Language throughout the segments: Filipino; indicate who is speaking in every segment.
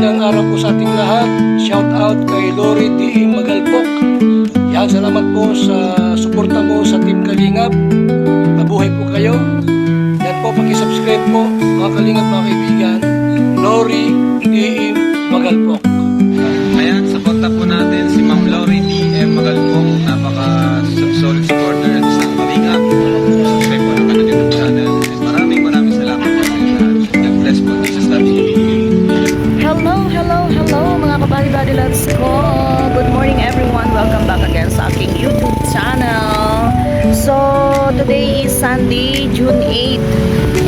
Speaker 1: Magandang araw po sa ating lahat. Shout out kay Lori D. Magalpok. Yan, salamat po sa suporta mo sa Team Kalingap. Mabuhay po kayo. Yan po, pakisubscribe po mga Kalingap, mga kaibigan. Lori D. Magalpok.
Speaker 2: Ayan, suporta po natin si Ma'am Lori D. Magalpok. Napaka-solid supporter at isang Kalingap. Subscribe po ng kanyang YouTube channel. Maraming salamat po. God bless po. Jesus love you.
Speaker 3: Hello mga kabali-bali loves ko. Good morning everyone. Welcome back again sa aking YouTube channel. So, today is Sunday, June 8.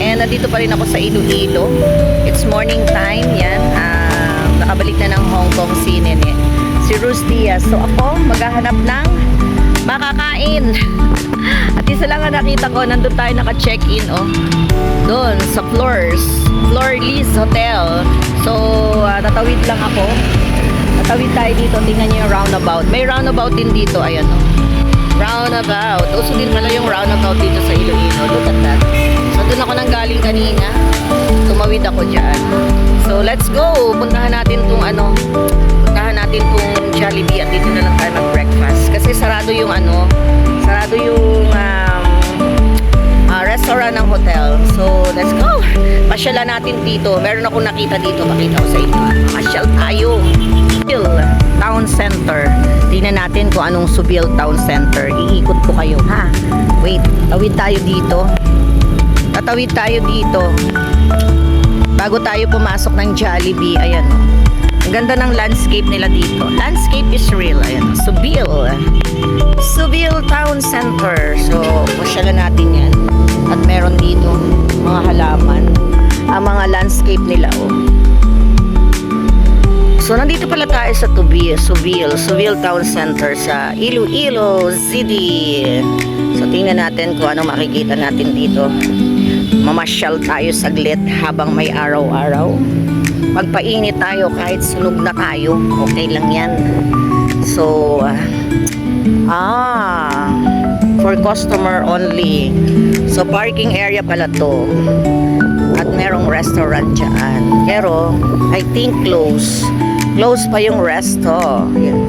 Speaker 3: And nandito pa rin ako sa Iloilo. It's morning time. Yan. Nakabalik na ng Hong Kong si Rus Diaz. So, ako maghahanap ng makakain. At isa lang ang nakita ko, nandun tayo naka-check-in, oh. Doon, sa Flor Liz Hotel. So, tatawid lang ako. Tatawid tayo dito. Tingnan nyo yung roundabout. May roundabout din dito. Ayan, oh. Roundabout. Uso din pala yung roundabout dito sa Iloilo. Look at that. So, doon ako nang galing kanina. Tumawid ako dyan. So, let's go. Puntahan natin tong Jollibee at dito na lang tayo mag-breakfast. Kasi sarado yung restaurant ng hotel. So, let's go. Pasyalan natin dito. Meron akong nakita dito. Pakita ko sa inyo. Pasyal tayo. Subil Town Center. Tingnan natin kung anong Subil Town Center. Iikot ko kayo, ha? Wait. Tawid tayo dito. Tatawid tayo dito. Bago tayo pumasok ng Jollibee. Ayan. Ang ganda ng landscape nila dito. Landscape is real. Ayan. Subil Town Center. So, pasyalan natin yan. At meron dito mga halaman. Ang mga landscape nila, oh. So, nandito pala tayo sa Subil Town Center sa Iloilo City. So, tingnan natin kung ano makikita natin dito. Mamasyal tayo saglit habang may araw-araw. Magpainit tayo kahit sunog na tayo. Okay lang yan. So, for customer only. So, parking area pala to. At merong restaurant dyan. Pero, I think close. Close pa yung resto. Yan.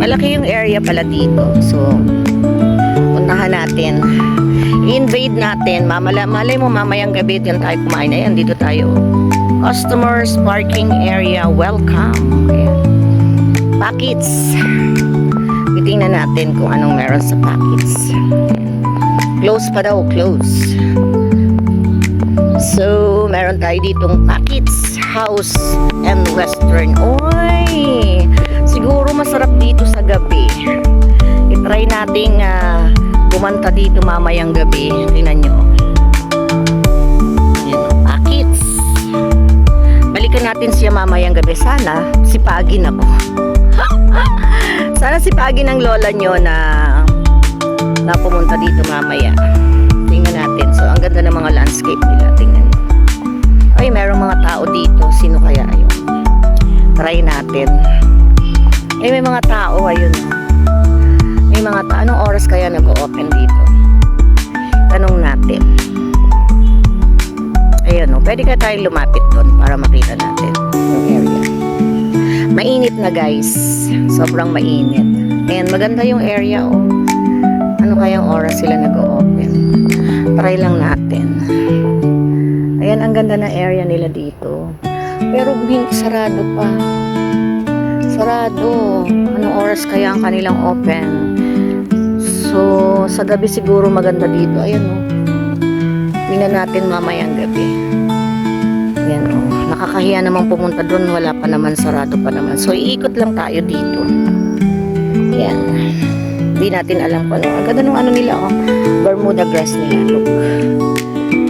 Speaker 3: Malaki yung area pala dito. So, puntahan natin. I-invade natin. Malay mo mamayang gabi yan tayo kumain. Ayan, dito tayo. Customers parking area. Welcome. Ayan. Packets. Titingnan natin kung anong meron sa packets. Close pa daw, close. So, meron tayo ditong packets, house and western. Oy! Siguro masarap dito sa gabi. I-try nating kumanta dito mamayang gabi. Tingnan nyo. Ayan, packets. Balikan natin siya mamayang gabi. Sana sipagin ako. Sana sipagin ng lola nyo na pumunta dito mamaya. Tingnan natin. So, ang ganda ng mga landscape nila. Tingnan nyo. Ay, merong mga tao dito. Sino kaya ayun? Try natin. Ay, may mga tao. Ayun. May mga tao. Anong oras kaya nag-o-open dito? Tanong natin. Ayun, no? Pwede kaya tayong lumapit doon para makita natin yung area. Mainit na, guys. Sobrang mainit. And maganda yung area, oh. Ano kayang oras sila nag-o-open? Try lang natin. Ayan, ang ganda ng area nila dito. Pero sarado pa. Sarado. Anong oras kaya ang kanilang open? So, sa gabi siguro maganda dito. Ayan, oh. Tingnan natin mamayang gabi. Ayan, oh. Nakakahiya namang pumunta doon. Wala pa naman, sarado pa naman. So, iikot lang tayo dito. Ayan. Hindi natin alam kung ano. Ang ganda ng ano nila, oh. Bermuda grass nila. Look.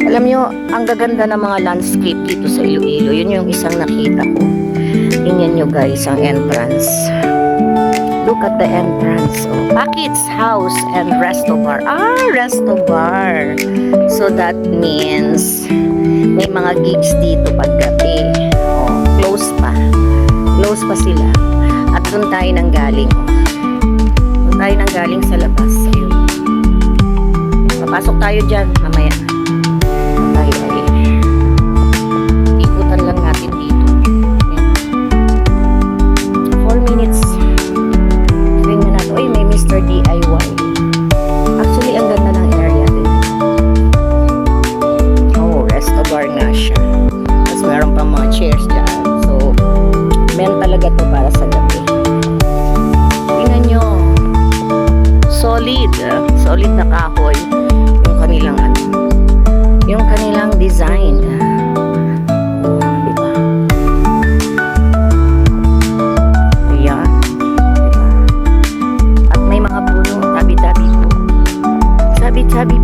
Speaker 3: Alam nyo, ang gaganda ng mga landscape dito sa Iloilo. Yun yung isang nakita ko. Tingnan nyo, guys, ang entrance. Look at the entrance. Oh. Packets, house, and resto bar. Resto bar. So, that means may mga gigs dito paggabi. Oh, close pa. Close pa sila. At doon tayo nang galing. Doon tayo nang galing sa labas. Ayun. Papasok tayo dyan mamaya. Tayo ay ikutan lang natin dito.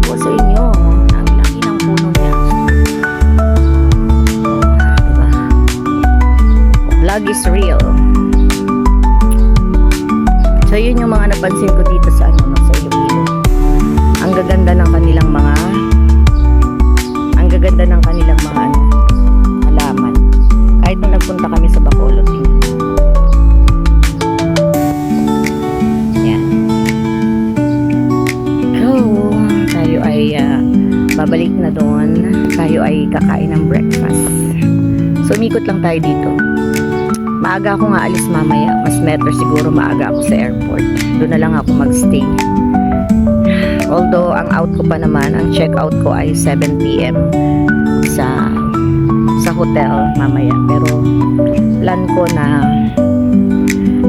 Speaker 3: po sa inyo. Ang laki ng puno niya. Diba? Vlog is real. So yun yung mga napansin ko dito sa sa Iloilo. Ang gaganda ng kanilang mga halaman. Kahit nung nagpunta kami sa Bacolod. Yan. So, tayo ay babalik na doon. Tayo ay kakain ng breakfast. So, umikot lang tayo dito. Maaga ako nga alis mamaya. Mas better siguro maaga ako sa airport. Doon na lang ako magstay. Although, ang out ko pa naman, ang check out ko ay 7 p.m. sa hotel mamaya. Pero, plan ko na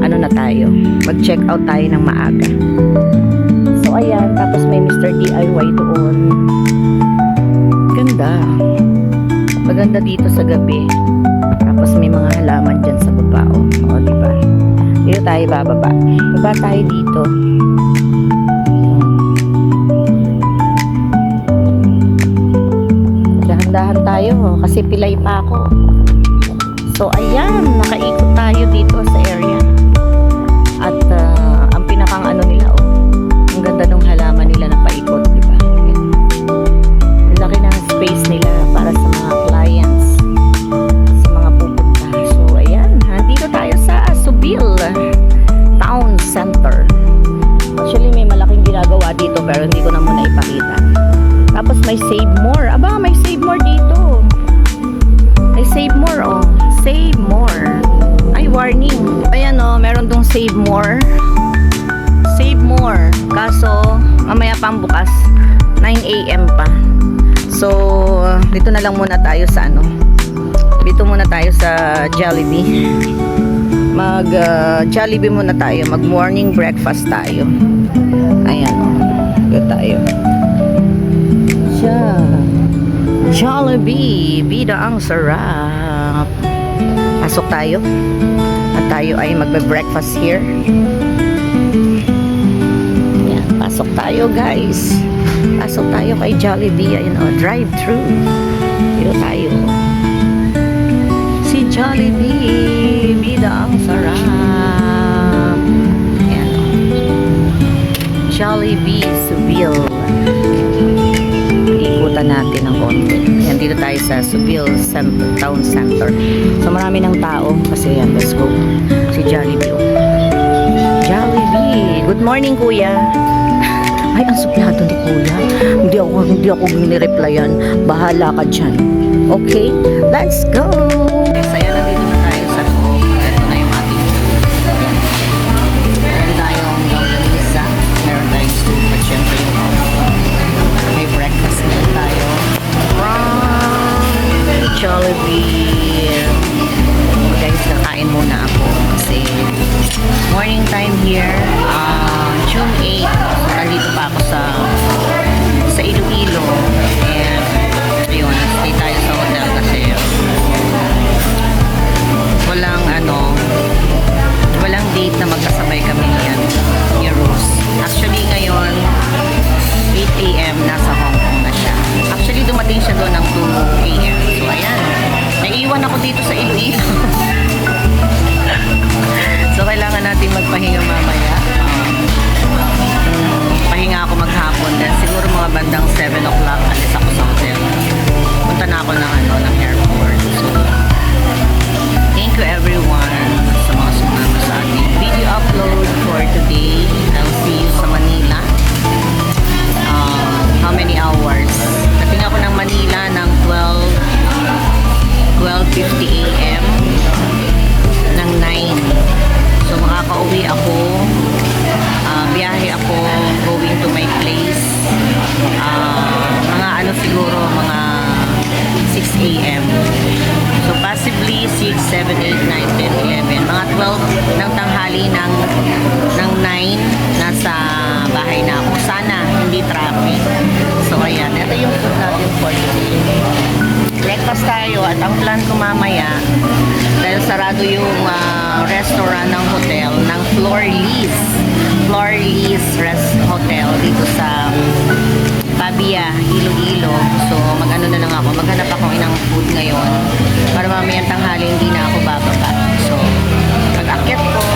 Speaker 3: ano na tayo. Mag-check out tayo ng maaga. So, ayan. Tapos may Mr. DIY doon. Ganda. Maganda dito sa gabi. Tapos may mga halaman dyan sa baba. O, diba? Dito tayo bababa. Baba tayo dito. Dahan-dahan tayo. Kasi pilay pa ako. So, ayan. Nakaikot tayo dito sa area. At, ang pinakang ano nila, ang ganda ng halaman nila na paikot, diba? Ang laki ng space nila para sa mga clients. Sa mga pupunta. So, ayan. Dito tayo sa Subil Town Center. Actually, may malaking ginagawa dito pero hindi ko na muna ipakita. Tapos may Save More. Aba, may Save More dito. May Save More, Save More. Ay, warning. Ayan, meron tong Save More. Save More. Kaso, mamaya pang bukas. 9 a.m. pa. So, dito na lang muna tayo sa Dito muna tayo sa Jollibee. Jollibee muna tayo. Mag-morning breakfast tayo. Ayan, dito tayo. Jollibee. Bida ang sarap. Pasok tayo. At tayo ay magbe-breakfast here. Ayan, pasok tayo guys. Pasok tayo kay Jollibee. Ayan, drive-thru. Dito tayo. Si Jollibee. Bida ang sarap. Ayan. Jollibee Subil. Ikutan natin ng konti. Ayan, dito tayo sa Subil Town Center. So, marami ng tao. Kasi yan, let's go. Si Jollibee. Jollibee. Good morning, kuya. Ay, ang suplado ni kuya. Hindi ako gini-replyan. Bahala ka dyan. Okay? Let's go! So, ayan, nandito na tayo sa loob. Ito na yung ating meron tayong longganisa. Meron tayong soup. At syempre yung may breakfast na tayo. From Jollibee. Guys, kakain muna ako. Kasi morning time here. June 8. Nandito pa ako sa Iloilo. And ayun, stay tayo sa hotel kasi walang date na magkasabay kami ni Rose. Actually ngayon 8 a.m. nasa Hong Kong na siya. Actually dumating siya doon ng 2 a.m. So ayan, naiiwan ako dito sa Iloilo. So kailangan natin magpahinga mamaya. Pahinga ako maghapon. Then siguro mga bandang 7 o'clock alis ako sa hotel. Punta na ako ng airport. So thank you everyone sa mga sumama sa ating video upload for today. I'll see you sa Manila. How many hours? Dating ako ng Manila ng 12:50 a.m. ng 9. So makakauwi ako. Biyahe ako going to my place. Mga siguro mga 6 a.m. So possibly 6, 7, 8, 9, 10, 11. Mga 12 ng tanghali ng 9 nasa bahay na ako. Sana hindi traffic. So ayan, ito yung food natin for today. Breakfast tayo at ang plan ko mamaya dahil dahil sarado yung restaurant ng hotel ng Flor Lease Hotel dito sa Pabia, Iloilo. So maghanap ako ng food ngayon para mamayang tanghali hindi na ako bababa. So pag-akyat ko